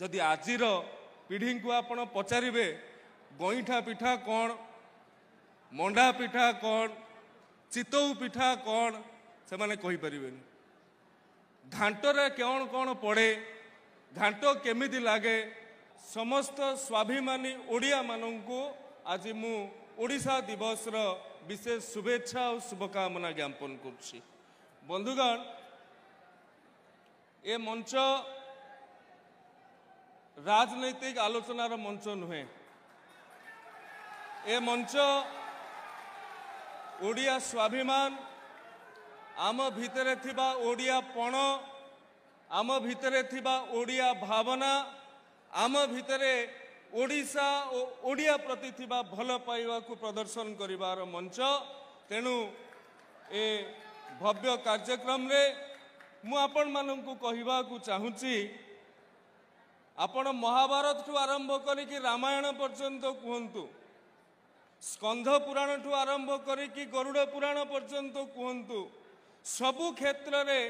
जदि आजिर पीढ़ी को आपण पचारे गईठा पिठा कौन मंडा पिठा कौन चितौ पिठा कौन से माने कहि परिबेनी घांटरे कौन कौन पड़े घांट केमिति लागे समस्त स्वाभिमानी ओडिया मानंकु आज मु ओडिशा दिवस रो विशेष शुभेच्छा और शुभकामना ज्ञापन करुछि। बंधुगण ए मंच राजनैतिक आलोचनार मंच नुहे ए मंच ओडिया स्वाभिमान आम भितरे थिबा ओडिया पण आम भितरे थिबा ओडिया भावना आम भितरे ओडिशा और ओडिया प्रति थिबा भल पाइबा को प्रदर्शन करिवार मंच। तेणु ए भव्य कार्यक्रम रे मु आपण मानंकु कहिबा को चाहूची आपण महाभारत ठू आरंभ करिकि रामायण पर्यंत कहतु स्कंध पुराण ठू आरंभ करिकि गरुड़ पुराण पर्यंत कहतु सबु क्षेत्र रे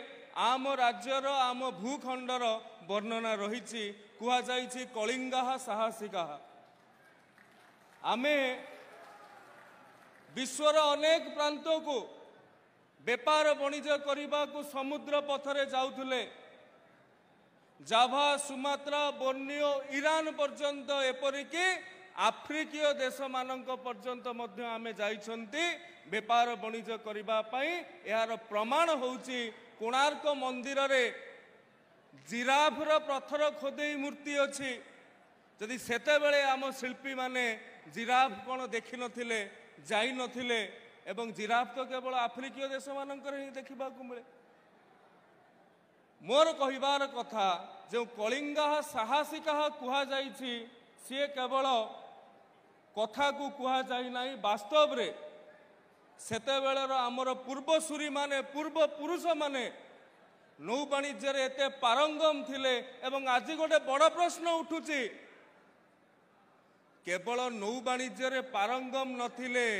आम राज्यर आम भूखंडर वर्णना रही कुहा जाइछि कलिंगा साहसिका आमे विश्वर अनेक प्रांत को व्यापार वाणिज्य करने को समुद्र पथरे जाउथुले जाभा सुमात्रा बोर्नियो ईरान पर्यंत एपरिकी आफ्रिकीय देश मानक पर्यंत मध्य आमे जाइछंती व्यापार वाणिज्य करने यार प्रमाण होउछि कोणार्क मंदिर रे जिराफर पत्थर खोदे मूर्ति अच्छी जदि सेते बेले आम शिल्पी माने जिराफ कौन देखि नथिले जाई नथिले एवं जिराफ तो केवल आफ्रिकीय देश मानकर ही देखा मिले। मोर कहिबार कथा जो कलिंगा साहसिका कुहा जाइछि सी केवल कथा को कुहा जाई नाही वास्तव रे सेते बेलर आमर पूर्वसूरी माने पूर्व पुरुष माने नौ वाणिज्य एते पारंगम थिले एवं आज गोटे बड़ प्रश्न उठुची केवल नौ वाणिज्य पारंगम नथिले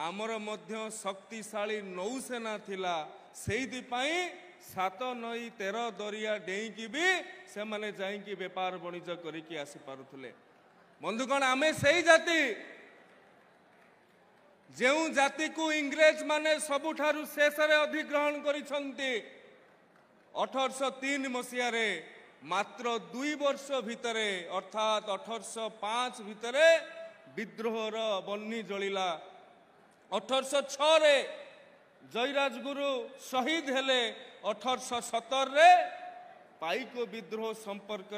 आमर मध्य शक्तिशाली नौसेना थिला सेइदि पई 7 नई 13 दरिया डेईकी भी से माने जाईकी व्यापार वाणिज्य करिकी आसी पारुथले। बंधुगण आमे सेई जाति जेउ जाति को इंग्रेज माने सबुठारु शेषरे अधिग्रहण करिसंती 1803 मसीह मात्र 2 वर्ष भितरे अर्थात 1805 भितरे विद्रोहर बन्नी जलिला 1806 रे जयराजगुरु शहीद हेले 1817 रे पाइक विद्रोह संपर्क